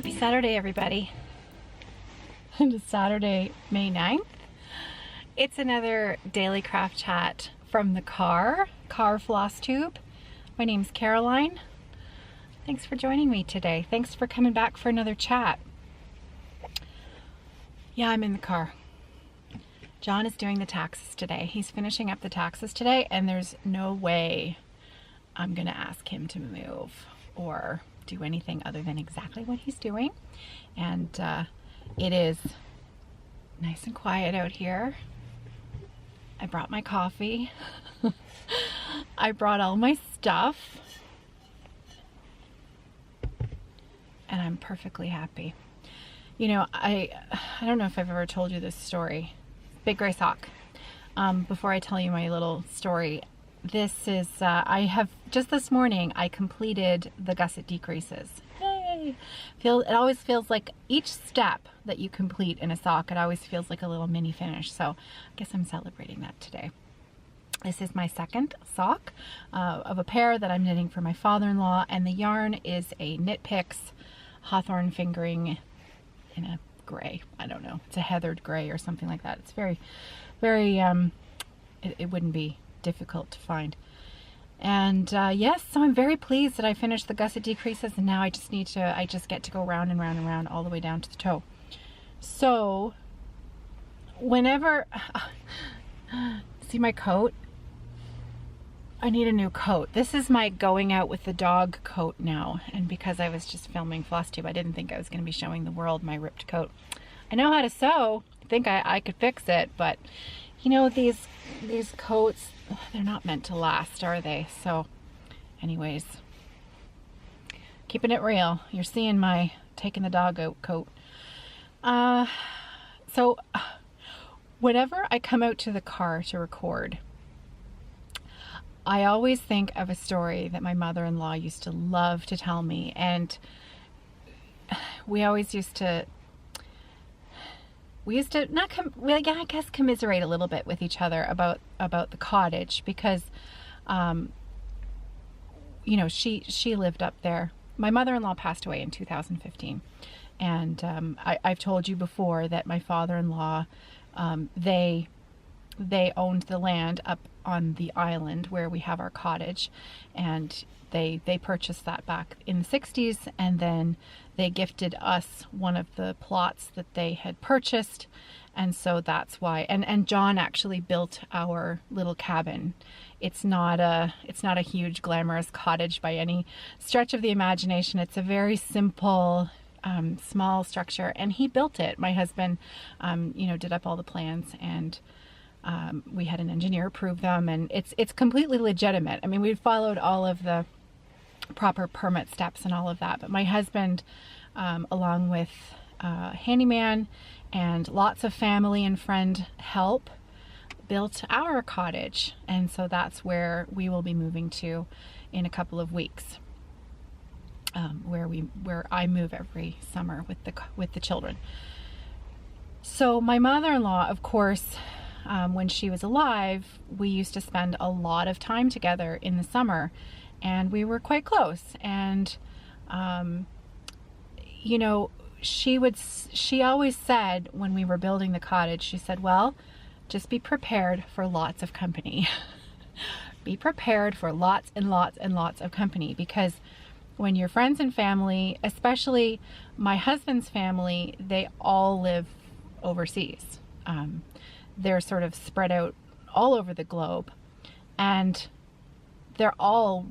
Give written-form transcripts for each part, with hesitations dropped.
Happy Saturday, everybody. It is Saturday, May 9th. It's another daily craft chat from the car Flosstube. My name's Caroline. Thanks for joining me today. Thanks for coming back for another chat. Yeah, I'm in the car. John is doing the taxes today. He's finishing up the taxes today, and there's no way I'm gonna ask him to move or do anything other than exactly what he's doing. And it is nice and quiet out here. I brought my coffee. I brought all my stuff. And I'm perfectly happy. You know, I don't know if I've ever told you this story. Big gray sock. Before I tell you my little story, this is, I have, just this morning, I completed the gusset decreases. Yay! It always feels like each step that you complete in a sock, it always feels like a little mini finish. So I guess I'm celebrating that today. This is my second sock of a pair that I'm knitting for my father-in-law, and the yarn is a Knit Picks Hawthorn fingering in a gray. I don't know. It's a heathered gray or something like that. It's very, very, it wouldn't be difficult to find. And yes, so I'm very pleased that I finished the gusset decreases, and now I just get to go round and round and round all the way down to the toe. So whenever, see my coat? I need a new coat. This is my going out with the dog coat now, and because I was just filming Flosstube, I didn't think I was going to be showing the world my ripped coat. I know how to sew. I think I could fix it, but you know, these coats, they're not meant to last, are they? So anyways, keeping it real. You're seeing my taking the dog out coat. So whenever I come out to the car to record, I always think of a story that my mother-in-law used to love to tell me, and we always used to I guess commiserate a little bit with each other about the cottage, because you know, she lived up there. My mother-in-law passed away in 2015, and I've told you before that my father-in-law, they owned the land up on the island where we have our cottage, and they purchased that back in the 60s, and then they gifted us one of the plots that they had purchased, and so that's why. And John actually built our little cabin. It's not a huge glamorous cottage by any stretch of the imagination. It's a very simple small structure, and he built it. My husband you know, did up all the plans, and we had an engineer approve them, and it's completely legitimate. I mean, we followed all of the proper permit steps and all of that, but my husband, along with handyman and lots of family and friend help, built our cottage, and so that's where we will be moving to in a couple of weeks, where I move every summer with the children. So my mother-in-law, of course, when she was alive, we used to spend a lot of time together in the summer, and we were quite close. And you know, she always said when we were building the cottage, she said, well, just be prepared for lots of company. Be prepared for lots and lots and lots of company, because when your friends and family, especially my husband's family, they all live overseas. They're sort of spread out all over the globe, and they're all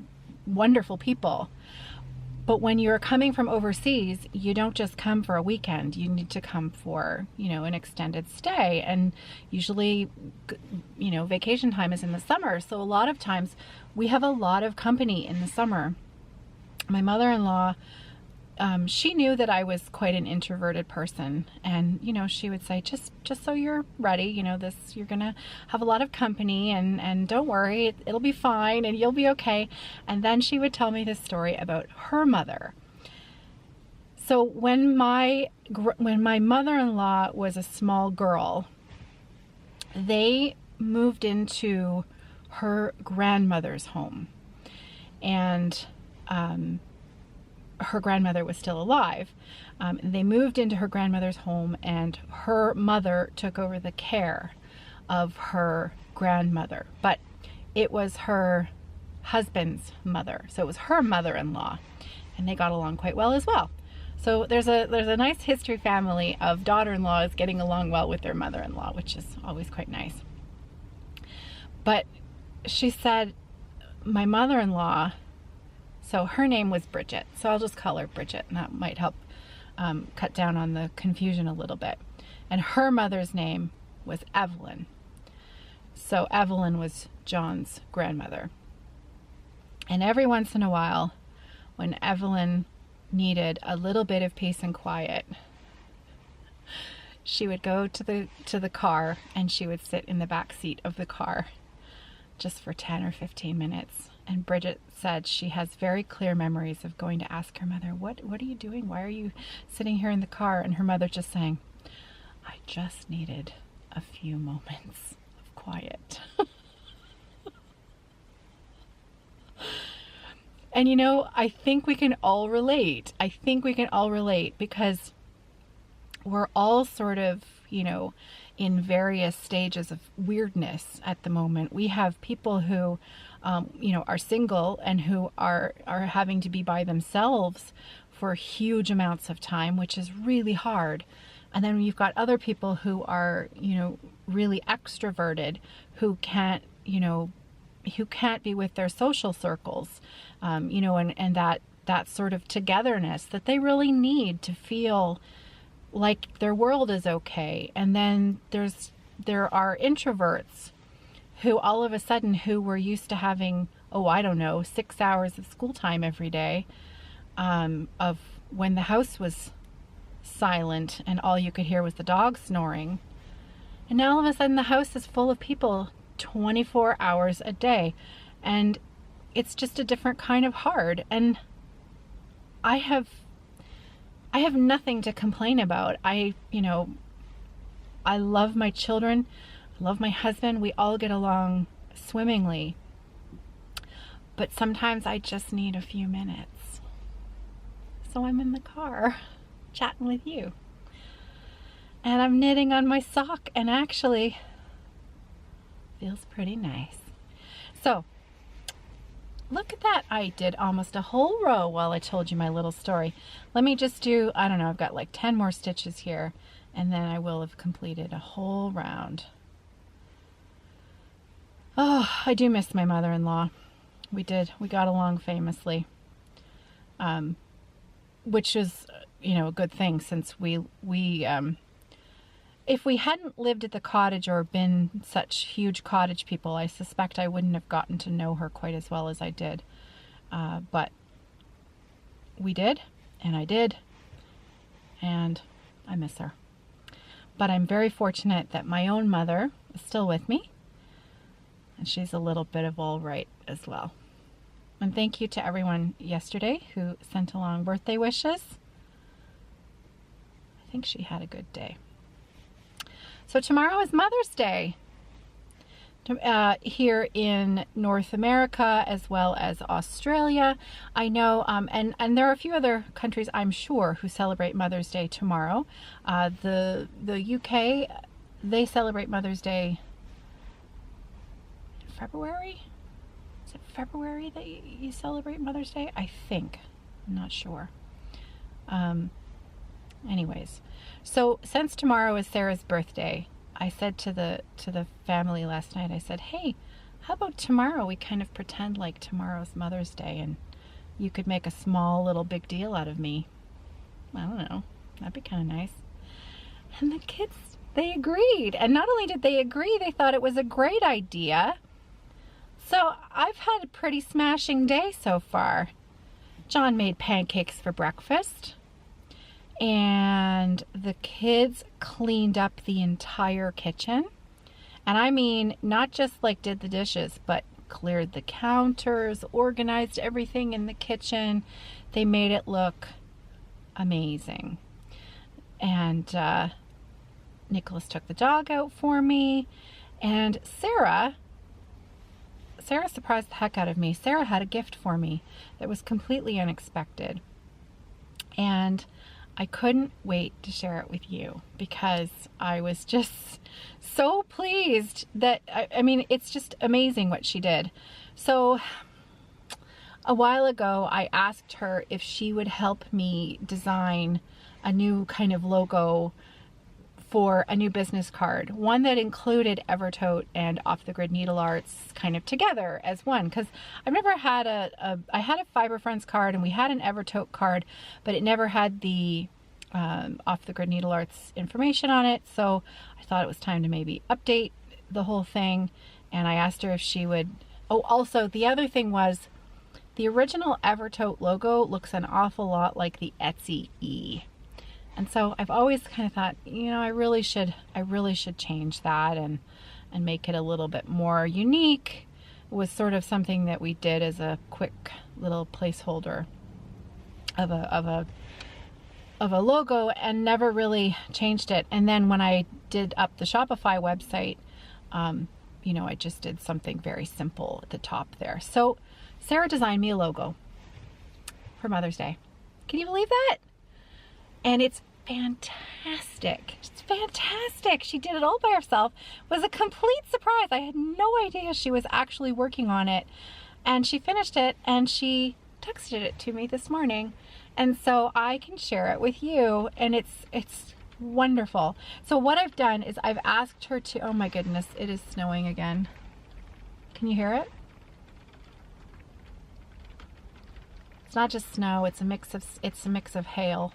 wonderful people. But when you're coming from overseas, you don't just come for a weekend. You need to come for, you know, an extended stay, and usually, you know, vacation time is in the summer. So a lot of times we have a lot of company in the summer. My mother-in-law, she knew that I was quite an introverted person, and you know, she would say, just so you're ready, you know, you're gonna have a lot of company, and don't worry, it'll be fine and you'll be okay. And then she would tell me this story about her mother. So when my mother-in-law was a small girl, they moved into her grandmother's home, and her grandmother was still alive. They moved into her grandmother's home, and her mother took over the care of her grandmother. But it was her husband's mother, so it was her mother-in-law, and they got along quite well as well. So there's a nice history family of daughter-in-laws getting along well with their mother-in-law, which is always quite nice. But she said, my mother-in-law, so her name was Bridget, so I'll just call her Bridget, and that might help cut down on the confusion a little bit. And her mother's name was Evelyn. So Evelyn was John's grandmother. And every once in a while, when Evelyn needed a little bit of peace and quiet, she would go to the car, and she would sit in the back seat of the car just for 10 or 15 minutes. And Bridget said she has very clear memories of going to ask her mother, what are you doing? Why are you sitting here in the car? And her mother just saying, I just needed a few moments of quiet. And you know, I think we can all relate. I think we can all relate, because we're all sort of, you know, in various stages of weirdness at the moment. We have people who, you know, are single and who are having to be by themselves for huge amounts of time, which is really hard. And then you've got other people who are, you know, really extroverted, who can't, you know, who can't be with their social circles, you know, and that sort of togetherness that they really need to feel like their world is okay. And then there are introverts who all of a sudden, who were used to having, oh, I don't know, 6 hours of school time every day, of when the house was silent and all you could hear was the dog snoring. And now all of a sudden the house is full of people 24 hours a day, and it's just a different kind of hard. And I have nothing to complain about. You know, I love my children, I love my husband, we all get along swimmingly, but sometimes I just need a few minutes. So I'm in the car chatting with you, and I'm knitting on my sock, and actually feels pretty nice. So look at that. I did almost a whole row while I told you my little story. Let me just do, I don't know, I've got like 10 more stitches here, and then I will have completed a whole round. Oh, I do miss my mother-in-law. We got along famously, which is, you know, a good thing, since we if we hadn't lived at the cottage or been such huge cottage people, I suspect I wouldn't have gotten to know her quite as well as I did. But we did, and I did, and I miss her. But I'm very fortunate that my own mother is still with me, and she's a little bit of all right as well. And thank you to everyone yesterday who sent along birthday wishes. I think she had a good day. So tomorrow is Mother's Day here in North America as well as Australia. I know, and there are a few other countries, I'm sure, who celebrate Mother's Day tomorrow. The UK, they celebrate Mother's Day in February. Is it February that you celebrate Mother's Day? I think. I'm not sure. Anyways, so since tomorrow is Sarah's birthday, I said to the family last night, I said, hey, how about tomorrow we kind of pretend like tomorrow's Mother's Day, and you could make a small little big deal out of me. I don't know, that'd be kind of nice. And the kids, they agreed. And not only did they agree, they thought it was a great idea. So I've had a pretty smashing day so far. John made pancakes for breakfast, and the kids cleaned up the entire kitchen. And I mean, not just like did the dishes, but cleared the counters, organized everything in the kitchen. They made it look amazing. And Nicholas took the dog out for me. And Sarah surprised the heck out of me. Sarah had a gift for me that was completely unexpected. And I couldn't wait to share it with you because I was just so pleased that, I mean, it's just amazing what she did. So a while ago, I asked her if she would help me design a new kind of logo for a new business card, one that included Evertote and Off the Grid Needlearts kind of together as one. Because I've never had I had a Fiber Friends card and we had an Evertote card, but it never had the Off the Grid Needlearts information on it. So I thought it was time to maybe update the whole thing. And I asked her if she would. Oh, also the other thing was the original Evertote logo looks an awful lot like the Etsy E. And so I've always kind of thought, you know, I really should change that and make it a little bit more unique. It was sort of something that we did as a quick little placeholder of a logo and never really changed it. And then when I did up the Shopify website, you know, I just did something very simple at the top there. So Sarah designed me a logo for Mother's Day. Can you believe that? And it's fantastic. It's fantastic. She did it all by herself. It was a complete surprise. I had no idea she was actually working on it. And she finished it and she texted it to me this morning. And so I can share it with you. And it's wonderful. So what I've done is I've asked her to, oh my goodness, it is snowing again. Can you hear it? It's not just snow, it's a mix of hail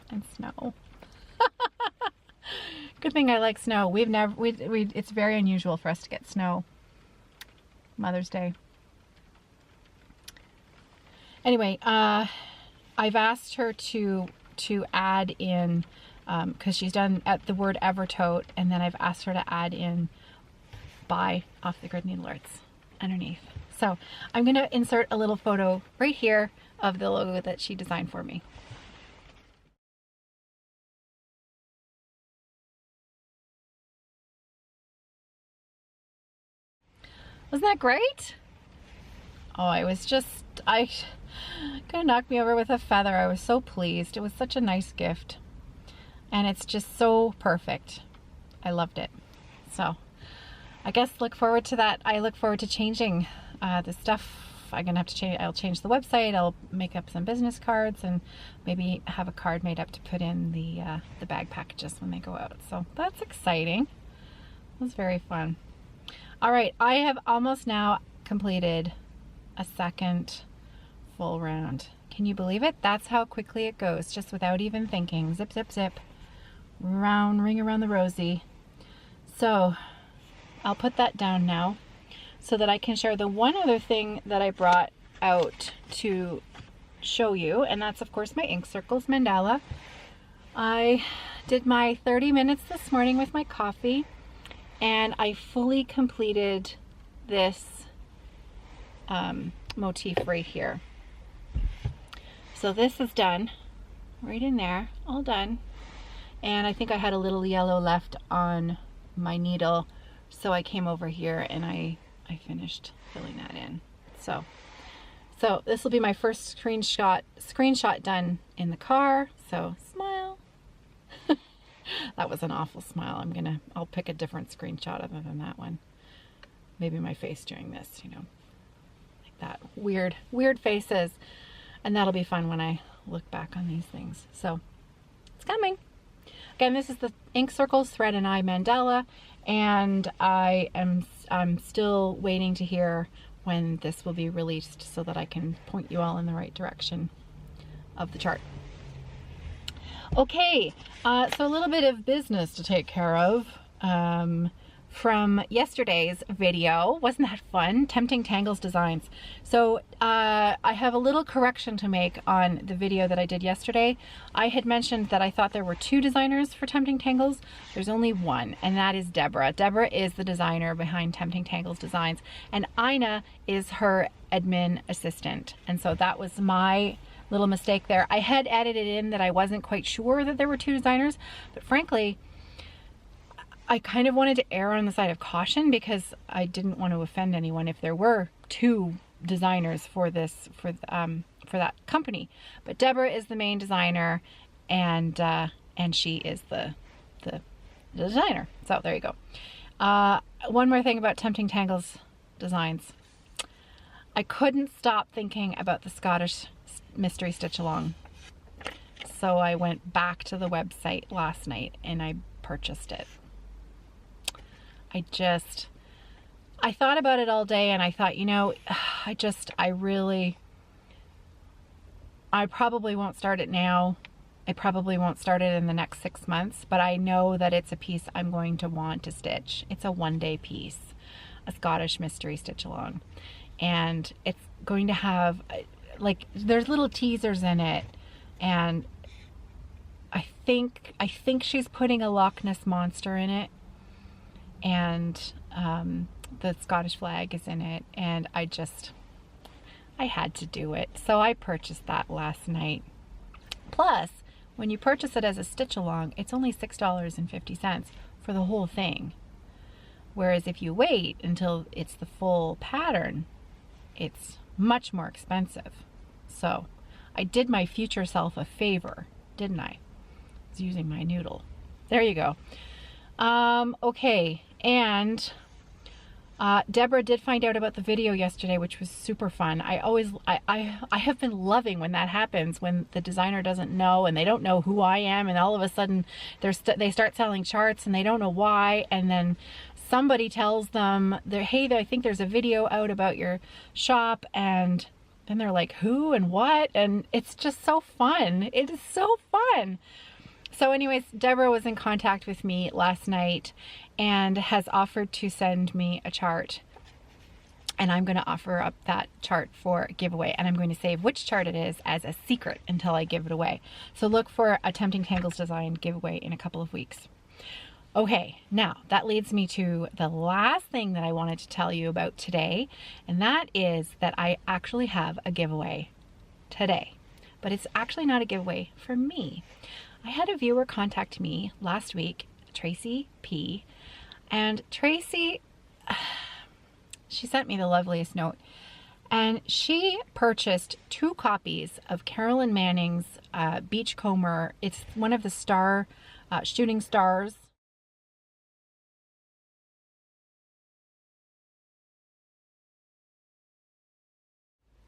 and snow. Good thing I like snow. It's very unusual for us to get snow. Mother's Day. Anyway, I've asked her to add in, because she's done at the word Evertote, and then I've asked her to add in by Off the Grid Needlearts underneath. So I'm going to insert a little photo right here of the logo that she designed for me. Wasn't that great? Oh, I could have knocked me over with a feather. I was so pleased. It was such a nice gift. And it's just so perfect. I loved it. So I guess look forward to that. I look forward to changing the stuff. I'm gonna have to change. I'll change the website. I'll make up some business cards and maybe have a card made up to put in the bag packages when they go out. So that's exciting. It was very fun. All right, I have almost now completed a second full round. Can you believe it? That's how quickly it goes, just without even thinking. Zip, zip, zip. Round, ring around the rosy. So I'll put that down now so that I can share the one other thing that I brought out to show you, and that's of course my ink circles mandala. I did my 30 minutes this morning with my coffee, and I fully completed this motif right here. So this is done, right in there, all done. And I think I had a little yellow left on my needle, so I came over here and I finished filling that in. So this will be my first screenshot done in the car. So smile. That was an awful smile. I'll pick a different screenshot other than that one. Maybe my face doing this, you know, like that. Weird faces. And that'll be fun when I look back on these things. So it's coming. Again, this is the Ink Circles Thread and Eye Mandala, and I'm still waiting to hear when this will be released so that I can point you all in the right direction of the chart. Okay, so a little bit of business to take care of from yesterday's video. Wasn't that fun? Tempting Tangles designs. So I have a little correction to make on the video that I did yesterday. I had mentioned that I thought there were 2 designers for Tempting Tangles. There's only one, and that is Deborah. Deborah is the designer behind Tempting Tangles designs, and Ina is her admin assistant. And so that was my little mistake there. I had edited in that I wasn't quite sure that there were 2 designers, but frankly, I kind of wanted to err on the side of caution because I didn't want to offend anyone if there were 2 designers for this, for for that company. But Deborah is the main designer, and she is the designer. So there you go. One more thing about Tempting Tangles designs. I couldn't stop thinking about the Scottish mystery stitch along. So I went back to the website last night and I purchased it. I thought about it all day, and I thought, you know, I probably won't start it now. I probably won't start it in the next 6 months, but I know that it's a piece I'm going to want to stitch. It's a one-day piece, a Scottish mystery stitch along. And it's going to have, like, there's little teasers in it, and I think she's putting a Loch Ness monster in it, and the Scottish flag is in it, and I had to do it. So I purchased that last night. Plus, when you purchase it as a stitch along, it's only $6.50 for the whole thing. Whereas if you wait until it's the full pattern, it's much more expensive. So I did my future self a favor, didn't I? I was using my noodle. There you go. Okay, and Deborah did find out about the video yesterday, which was super fun. I have been loving when that happens, when the designer doesn't know and they don't know who I am, and all of a sudden they start selling charts and they don't know why, and then somebody tells them, hey, I think there's a video out about your shop, and then they're like, who and what? And it's just so fun. It is so fun. So anyways, Deborah was in contact with me last night and has offered to send me a chart. And I'm going to offer up that chart for giveaway. And I'm going to save which chart it is as a secret until I give it away. So look for a Tempting Tangles design giveaway in a couple of weeks. Okay, now that leads me to the last thing that I wanted to tell you about today. And that is that I actually have a giveaway today. But it's actually not a giveaway for me. I had a viewer contact me last week, Tracy P. And Tracy, she sent me the loveliest note. And she purchased 2 copies of Carolyn Manning's Beachcomber. It's one of the Shooting Stars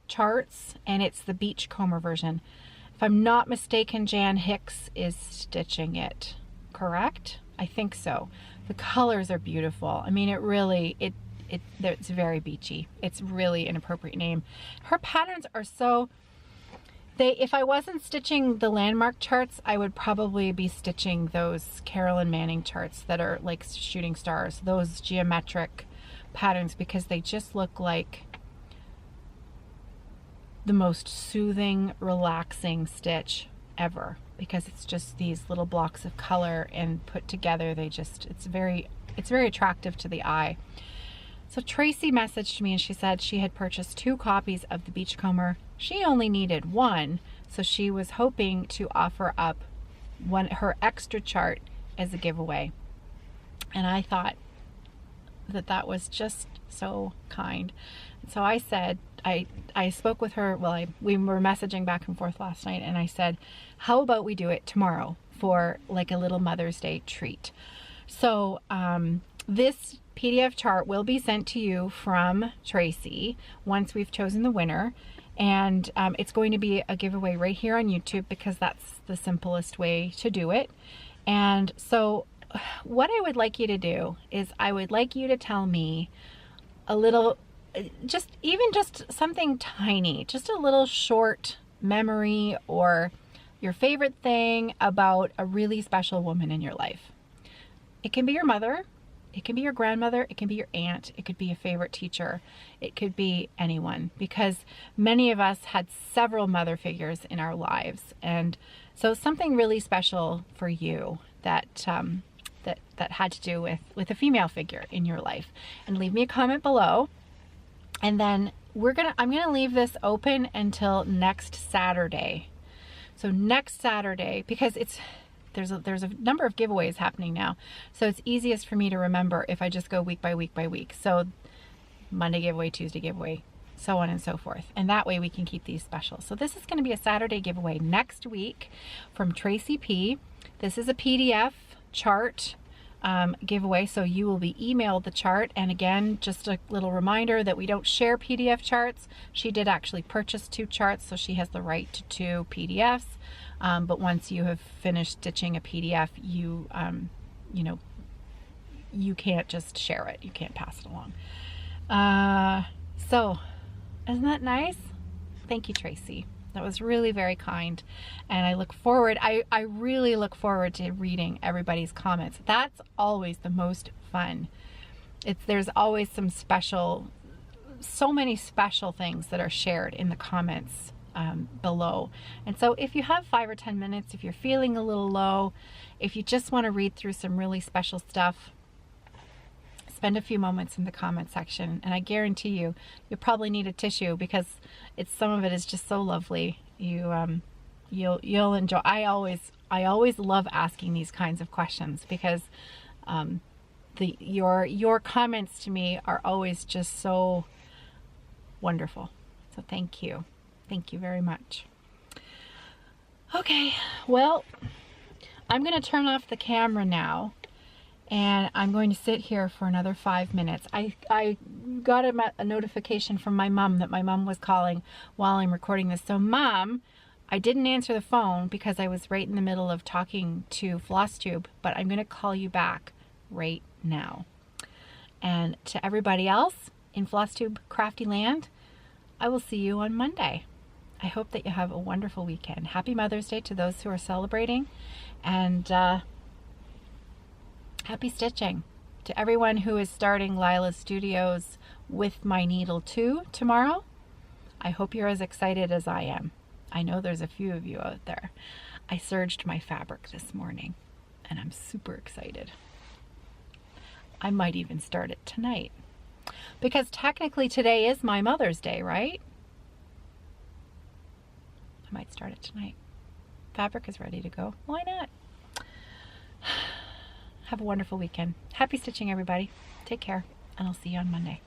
charts, and it's the Beachcomber version. If I'm not mistaken, Jan Hicks is stitching it, correct? I think so. The colors are beautiful. I mean, it's very beachy. It's really an appropriate name. Her patterns are so, if I wasn't stitching the landmark charts, I would probably be stitching those Carolyn Manning charts that are like shooting stars, those geometric patterns, because they just look like the most soothing, relaxing stitch ever, because it's just these little blocks of color and put together. It's very attractive to the eye. So Tracy messaged me and she said she had purchased 2 copies of the Beachcomber. She only needed 1, so she was hoping to offer up her extra chart as a giveaway. And I thought that was just so kind. And so I said, I spoke with her, we were messaging back and forth last night, and I said, how about we do it tomorrow for like a little Mother's Day treat? So this PDF chart will be sent to you from Tracy once we've chosen the winner, and it's going to be a giveaway right here on YouTube, because that's the simplest way to do it. And so what I would like you to do is I would like you to tell me a little, just something tiny, just a little short memory or your favorite thing about a really special woman in your life. It can be your mother, it can be your grandmother, it can be your aunt, it could be a favorite teacher, it could be anyone, because many of us had several mother figures in our lives. And so something really special for you that had to do with a female figure in your life. And leave me a comment below. And then I'm gonna leave this open until next Saturday. So next Saturday, because there's a number of giveaways happening now, so it's easiest for me to remember if I just go week by week by week. So Monday giveaway, Tuesday giveaway, so on and so forth. And that way we can keep these special. So this is going to be a Saturday giveaway next week from Tracy P. This is a PDF chart giveaway, so you will be emailed the chart. And again, just a little reminder that we don't share PDF charts. She did actually purchase 2 charts, so she has the right to 2 PDFs. But once you have finished stitching a PDF, you know, you can't just share it. You can't pass it along. So isn't that nice? Thank you, Tracy. That was really very kind. And I look forward, I really look forward to reading everybody's comments. That's always the most fun. There's always some special, so many special things that are shared in the comments below. And so if you have 5 or 10 minutes, if you're feeling a little low, if you just want to read through some really special stuff, spend a few moments in the comment section, and I guarantee you'll probably need a tissue, because some of it is just so lovely. You'll enjoy. I always love asking these kinds of questions, because your comments to me are always just so wonderful. So thank you very much. Okay, well, I'm going to turn off the camera now. And I'm going to sit here for another 5 minutes. I got a notification from my mom that my mom was calling while I'm recording this. So Mom, I didn't answer the phone because I was right in the middle of talking to Flosstube, but I'm going to call you back right now. And to everybody else in Flosstube Crafty Land, I will see you on Monday. I hope that you have a wonderful weekend. Happy Mother's Day to those who are celebrating, and happy stitching to everyone who is starting Lila's Studios with my needle too tomorrow. I hope you're as excited as I am. I know there's a few of you out there. I serged my fabric this morning and I'm super excited. I might even start it tonight, because technically today is my Mother's Day, right? I might start it tonight. Fabric is ready to go. Why not? Have a wonderful weekend. Happy stitching, everybody. Take care, and I'll see you on Monday.